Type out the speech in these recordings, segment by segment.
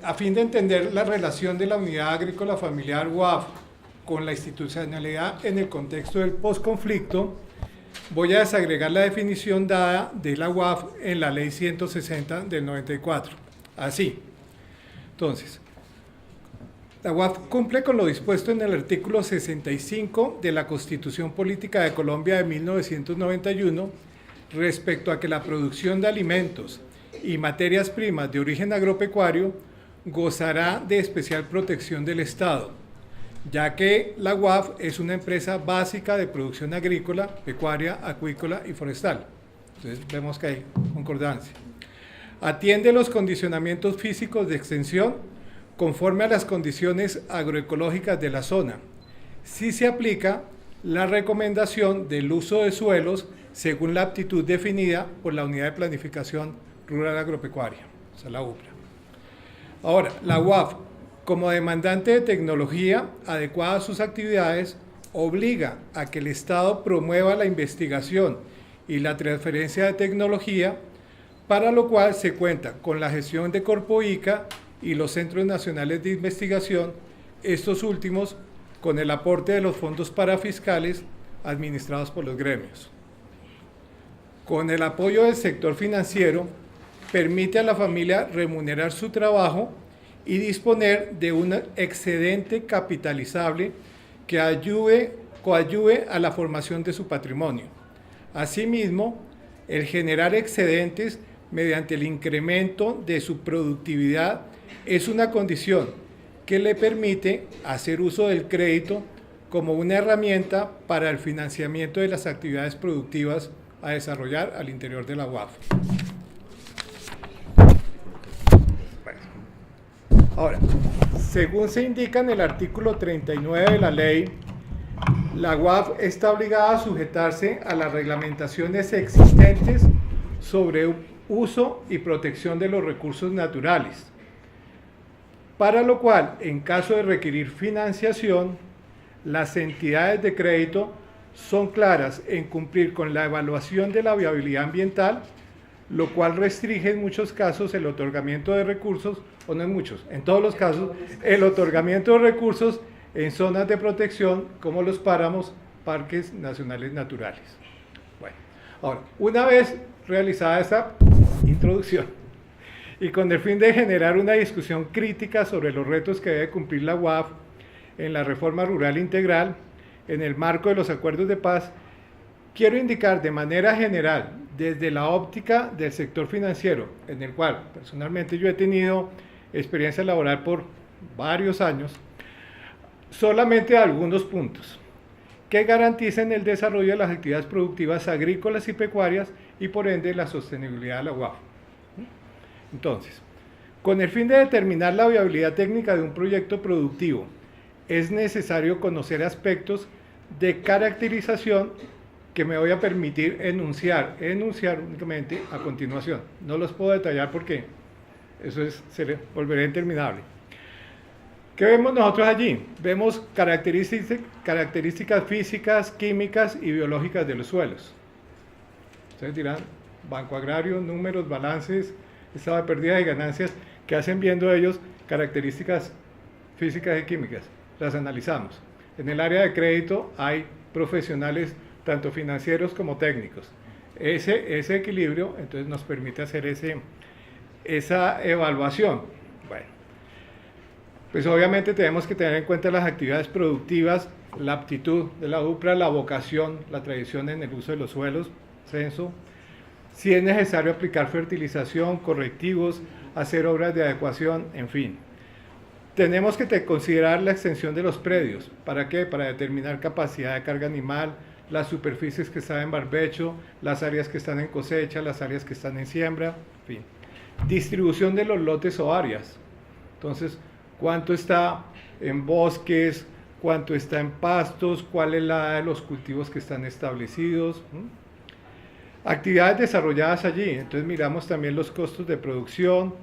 A fin de entender la relación de la Unidad Agrícola Familiar UAF con la institucionalidad en el contexto del posconflicto, voy a desagregar la definición dada de la UAF en la Ley 160 del 94. Así. Entonces, la UAF cumple con lo dispuesto en el artículo 65 de la Constitución Política de Colombia de 1991 respecto a que la producción de alimentos y materias primas de origen agropecuario gozará de especial protección del Estado, ya que la UAF es una empresa básica de producción agrícola, pecuaria, acuícola y forestal. Entonces vemos que hay concordancia. Atiende los condicionamientos físicos de extensión conforme a las condiciones agroecológicas de la zona. Sí se aplica la recomendación del uso de suelos según la aptitud definida por la Unidad de Planificación Rural Agropecuaria, o sea, la UPRA. Ahora, la UAF, como demandante de tecnología adecuada a sus actividades, obliga a que el Estado promueva la investigación y la transferencia de tecnología, para lo cual se cuenta con la gestión de Corpoica y los Centros Nacionales de Investigación, estos últimos con el aporte de los fondos parafiscales administrados por los gremios. Con el apoyo del sector financiero, permite a la familia remunerar su trabajo y disponer de un excedente capitalizable que coadyuve a la formación de su patrimonio. Asimismo, el generar excedentes mediante el incremento de su productividad es una condición que le permite hacer uso del crédito como una herramienta para el financiamiento de las actividades productivas a desarrollar al interior de la UAF. Ahora, según se indica en el artículo 39 de la ley, la UAF está obligada a sujetarse a las reglamentaciones existentes sobre uso y protección de los recursos naturales, para lo cual, en caso de requerir financiación, las entidades de crédito son claras en cumplir con la evaluación de la viabilidad ambiental, lo cual restringe en muchos casos el otorgamiento de recursos, o no en muchos, en todos los casos, el otorgamiento de recursos en zonas de protección como los páramos, parques nacionales naturales. Bueno, ahora, una vez realizada esta introducción y con el fin de generar una discusión crítica sobre los retos que debe cumplir la UAF en la reforma rural integral, en el marco de los acuerdos de paz, quiero indicar de manera general, desde la óptica del sector financiero, en el cual personalmente yo he tenido experiencia laboral por varios años, solamente algunos puntos que garanticen el desarrollo de las actividades productivas agrícolas y pecuarias y por ende la sostenibilidad de la UAF. Entonces, con el fin de determinar la viabilidad técnica de un proyecto productivo, es necesario conocer aspectos de caracterización que me voy a permitir enunciar únicamente a continuación. No los puedo detallar porque eso se volverá interminable. ¿Qué vemos nosotros allí? Vemos características físicas, químicas y biológicas de los suelos. Ustedes dirán, banco agrario, números, balances, estado de pérdidas y ganancias, ¿qué hacen viendo ellos características físicas y químicas? Las analizamos. En el área de crédito hay profesionales tanto financieros como técnicos. Ese equilibrio entonces nos permite hacer esa evaluación. Bueno, pues obviamente tenemos que tener en cuenta las actividades productivas, la aptitud de la UPRA, la vocación, la tradición en el uso de los suelos, censo, si es necesario aplicar fertilización, correctivos, hacer obras de adecuación, en fin. Tenemos que considerar la extensión de los predios. ¿Para qué? Para determinar capacidad de carga animal, las superficies que están en barbecho, las áreas que están en cosecha, las áreas que están en siembra, en fin. Distribución de los lotes o áreas. Entonces, ¿cuánto está en bosques? ¿Cuánto está en pastos? ¿Cuál es la edad de los cultivos que están establecidos? Actividades desarrolladas allí. Entonces miramos también los costos de producción,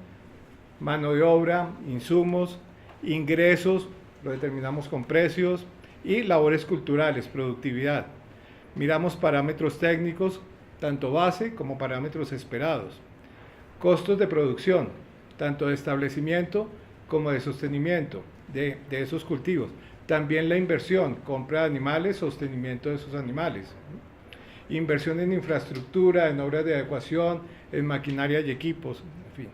mano de obra, insumos, ingresos, lo determinamos con precios, y labores culturales, productividad. Miramos parámetros técnicos, tanto base como parámetros esperados. Costos de producción, tanto de establecimiento como de sostenimiento de esos cultivos. También la inversión, compra de animales, sostenimiento de esos animales. Inversión en infraestructura, en obras de adecuación, en maquinaria y equipos, en fin.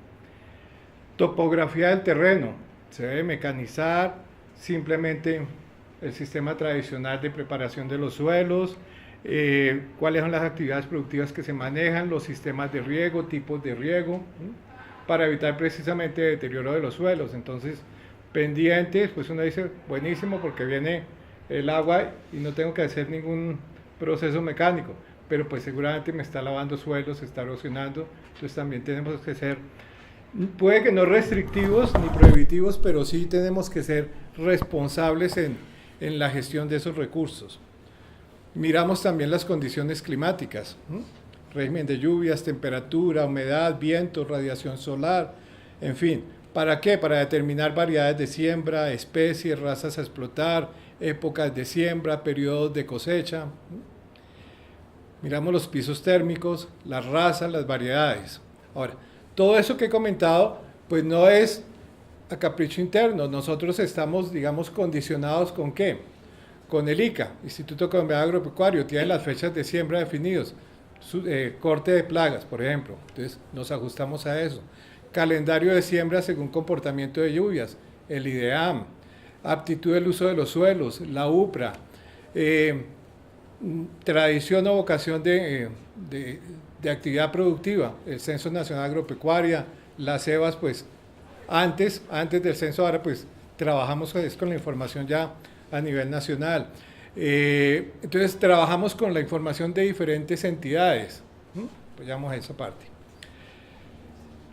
Topografía del terreno, se debe mecanizar simplemente el sistema tradicional de preparación de los suelos, cuáles son las actividades productivas que se manejan, los sistemas de riego, tipos de riego, para evitar precisamente el deterioro de los suelos. Entonces, pendientes, pues uno dice, buenísimo porque viene el agua y no tengo que hacer ningún proceso mecánico, pero pues seguramente me está lavando suelos, se está erosionando, entonces también tenemos que ser, puede que no restrictivos ni prohibitivos, pero sí tenemos que ser responsables en la gestión de esos recursos. Miramos también las condiciones climáticas, régimen de lluvias, temperatura, humedad, viento, radiación solar, en fin. ¿Para qué? Para determinar variedades de siembra, especies, razas a explotar, épocas de siembra, periodos de cosecha. Miramos los pisos térmicos, las razas, las variedades. Ahora, todo eso que he comentado, pues no es a capricho interno. Nosotros estamos, digamos, condicionados ¿con qué? Con el ICA, Instituto Colombiano Agropecuario, tiene las fechas de siembra definidos, corte de plagas, por ejemplo. Entonces, nos ajustamos a eso. Calendario de siembra según comportamiento de lluvias, el IDEAM, aptitud del uso de los suelos, la UPRA, tradición o vocación de actividad productiva, el Censo Nacional Agropecuaria, las EVAs, pues antes del censo, ahora pues trabajamos con la información ya a nivel nacional. Entonces trabajamos con la información de diferentes entidades, pues llamamos a esa parte.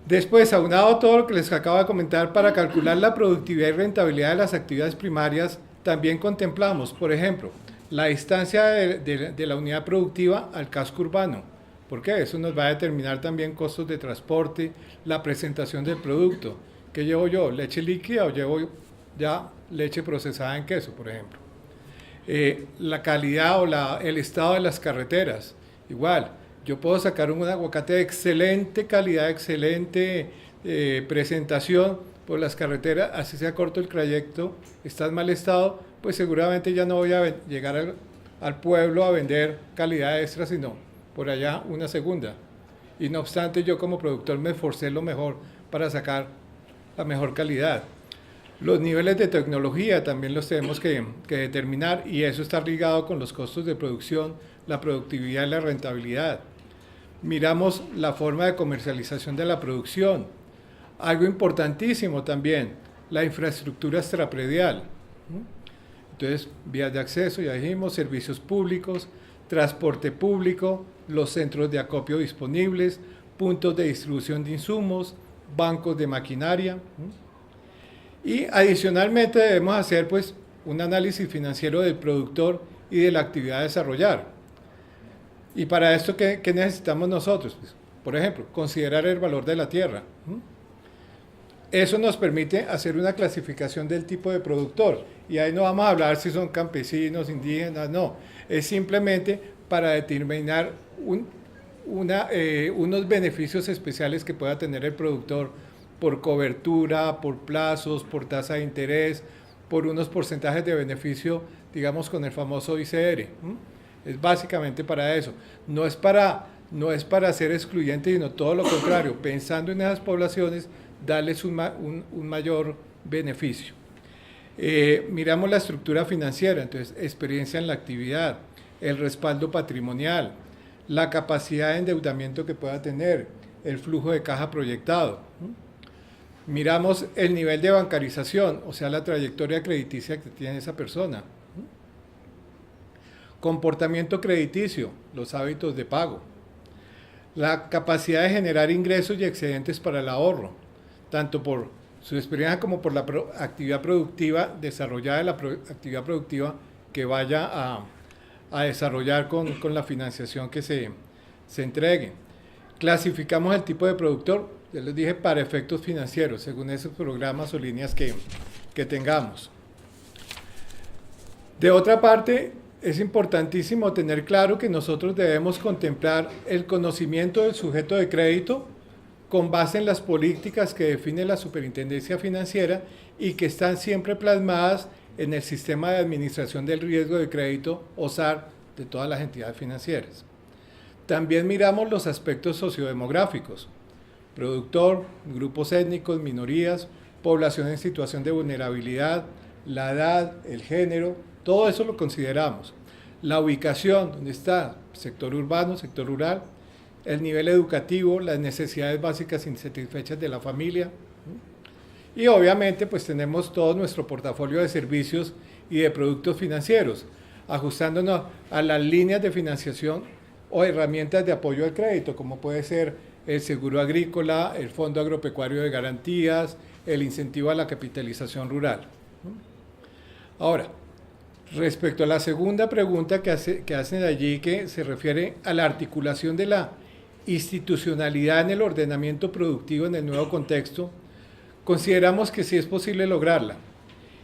Después, aunado todo lo que les acabo de comentar, para calcular la productividad y rentabilidad de las actividades primarias, también contemplamos, por ejemplo, la distancia de la unidad productiva al casco urbano. ¿Por qué? Eso nos va a determinar también costos de transporte, la presentación del producto. ¿Qué llevo yo? ¿Leche líquida o llevo ya leche procesada en queso, por ejemplo? La calidad o el estado de las carreteras, igual. Yo puedo sacar un aguacate de excelente calidad, excelente presentación por las carreteras, así sea corto el trayecto, está en mal estado, pues seguramente ya no voy a llegar al pueblo a vender calidad extra, sino por allá una segunda. Y no obstante, yo como productor me esforcé lo mejor para sacar la mejor calidad. Los niveles de tecnología también los tenemos que determinar, y eso está ligado con los costos de producción, la productividad y la rentabilidad. Miramos la forma de comercialización de la producción. Algo importantísimo también, la infraestructura extrapredial. Entonces, vías de acceso, ya dijimos, servicios públicos, transporte público, los centros de acopio disponibles, puntos de distribución de insumos, bancos de maquinaria. Y adicionalmente debemos hacer pues un análisis financiero del productor y de la actividad a desarrollar. Y para esto, ¿qué necesitamos nosotros? Pues, por ejemplo, considerar el valor de la tierra. Eso nos permite hacer una clasificación del tipo de productor. Y ahí no vamos a hablar si son campesinos, indígenas, no. Es simplemente para determinar unos beneficios especiales que pueda tener el productor por cobertura, por plazos, por tasa de interés, por unos porcentajes de beneficio, digamos, con el famoso ICR. Es básicamente para eso. No es para ser excluyente, sino todo lo contrario, pensando en esas poblaciones, darles un mayor beneficio. Miramos la estructura financiera, entonces, experiencia en la actividad, el respaldo patrimonial, la capacidad de endeudamiento que pueda tener, el flujo de caja proyectado. Miramos el nivel de bancarización, o sea, la trayectoria crediticia que tiene esa persona. Comportamiento crediticio, los hábitos de pago. La capacidad de generar ingresos y excedentes para el ahorro, tanto por su experiencia como por la actividad productiva desarrollada, la actividad productiva que vaya a desarrollar con la financiación que se entregue. Clasificamos el tipo de productor, ya les dije, para efectos financieros, según esos programas o líneas que tengamos. De otra parte, es importantísimo tener claro que nosotros debemos contemplar el conocimiento del sujeto de crédito con base en las políticas que define la Superintendencia Financiera y que están siempre plasmadas en el Sistema de Administración del Riesgo de Crédito, o SAR, de todas las entidades financieras. También miramos los aspectos sociodemográficos: productor, grupos étnicos, minorías, población en situación de vulnerabilidad, la edad, el género, todo eso lo consideramos. La ubicación, donde está sector urbano, sector rural, el nivel educativo, las necesidades básicas insatisfechas de la familia. Y obviamente pues tenemos todo nuestro portafolio de servicios y de productos financieros, ajustándonos a las líneas de financiación o herramientas de apoyo al crédito, como puede ser el seguro agrícola, el fondo agropecuario de garantías, el incentivo a la capitalización rural. Ahora, respecto a la segunda pregunta que hacen allí, que se refiere a la articulación de la institucionalidad en el ordenamiento productivo en el nuevo contexto, consideramos que sí es posible lograrla,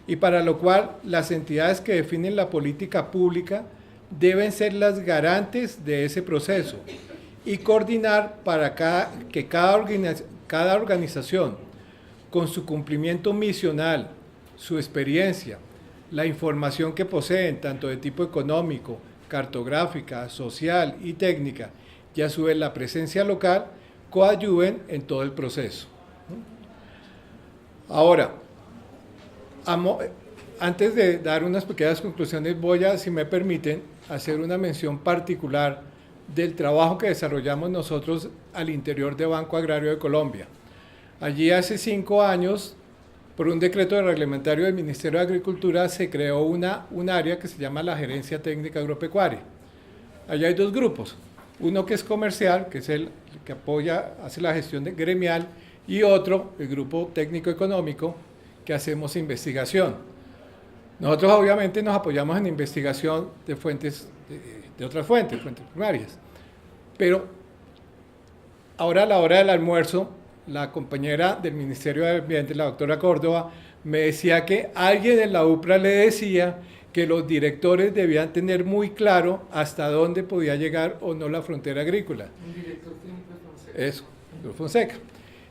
y para lo cual las entidades que definen la política pública deben ser las garantes de ese proceso y coordinar para que cada organización, con su cumplimiento misional, su experiencia, la información que poseen, tanto de tipo económico, cartográfica, social y técnica, y a su vez la presencia local, coadyuven en todo el proceso. Ahora, antes de dar unas pequeñas conclusiones, voy a, si me permiten, hacer una mención particular del trabajo que desarrollamos nosotros al interior de Banco Agrario de Colombia. Allí hace 5 años, por un decreto reglamentario del Ministerio de Agricultura, se creó un área que se llama la Gerencia Técnica Agropecuaria. Allí hay 2 grupos, uno que es comercial, que es el que apoya, hace la gestión gremial, y otro, el grupo técnico económico, que hacemos investigación. Nosotros obviamente nos apoyamos en investigación de otras fuentes primarias. Pero ahora a la hora del almuerzo, la compañera del Ministerio de Ambiente, la doctora Córdoba, me decía que alguien en la UPRA le decía que los directores debían tener muy claro hasta dónde podía llegar o no la frontera agrícola. Un director técnico de Fonseca. Eso, de Fonseca.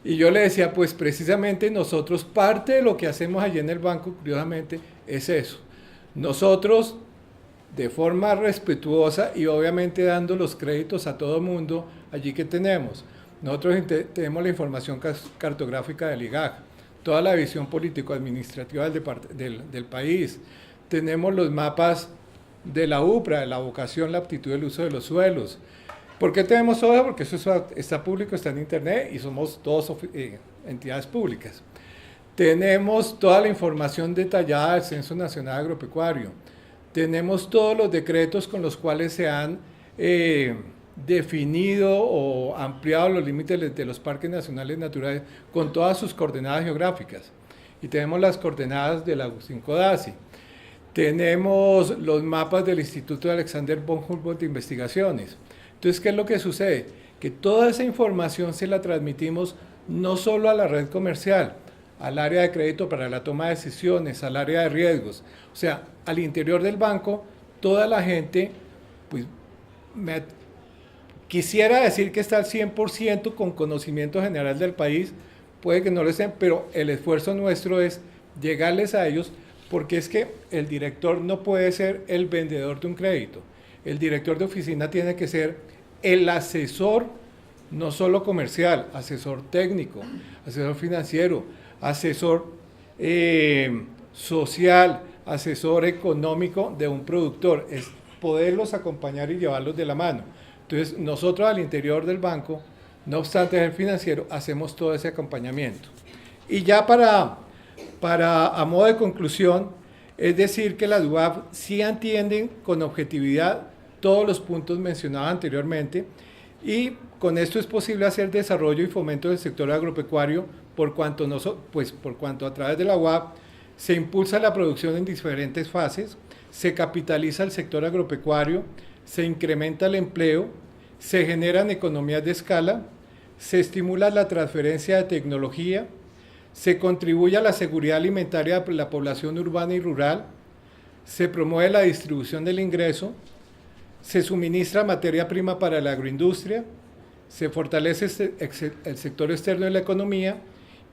Y yo le decía, pues precisamente nosotros, parte de lo que hacemos allí en el banco, curiosamente, es eso. Nosotros, de forma respetuosa y obviamente dando los créditos a todo mundo allí que tenemos, nosotros tenemos la información cartográfica del IGAC, toda la visión político-administrativa del país, tenemos los mapas de la UPRA, de la vocación, la aptitud del uso de los suelos. ¿Por qué tenemos todo eso? Porque eso está público, está en internet y somos todos entidades públicas. Tenemos toda la información detallada del Censo Nacional Agropecuario. Tenemos todos los decretos con los cuales se han definido o ampliado los límites de los parques nacionales naturales con todas sus coordenadas geográficas. Y tenemos las coordenadas del Agustín Codazzi. Tenemos los mapas del Instituto de Alexander von Humboldt de Investigaciones. Entonces, ¿qué es lo que sucede? Que toda esa información se la transmitimos no solo a la red comercial, al área de crédito para la toma de decisiones, al área de riesgos, o sea, al interior del banco, toda la gente, pues, quisiera decir que está al 100% con conocimiento general del país, puede que no lo estén, pero el esfuerzo nuestro es llegarles a ellos, porque es que el director no puede ser el vendedor de un crédito. El director de oficina tiene que ser el asesor, no solo comercial, asesor técnico, asesor financiero, asesor social, asesor económico de un productor. Es poderlos acompañar y llevarlos de la mano. Entonces, nosotros al interior del banco, no obstante el financiero, hacemos todo ese acompañamiento. Y ya a modo de conclusión, es decir que las UAF sí atienden con objetividad todos los puntos mencionados anteriormente, y con esto es posible hacer desarrollo y fomento del sector agropecuario por cuanto a través de la UAF se impulsa la producción en diferentes fases, se capitaliza el sector agropecuario, se incrementa el empleo, se generan economías de escala, se estimula la transferencia de tecnología, se contribuye a la seguridad alimentaria de la población urbana y rural, se promueve la distribución del ingreso, se suministra materia prima para la agroindustria, se fortalece el sector externo de la economía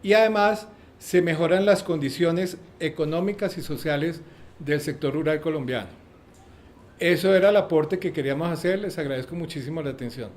y además se mejoran las condiciones económicas y sociales del sector rural colombiano. Eso era el aporte que queríamos hacer, les agradezco muchísimo la atención.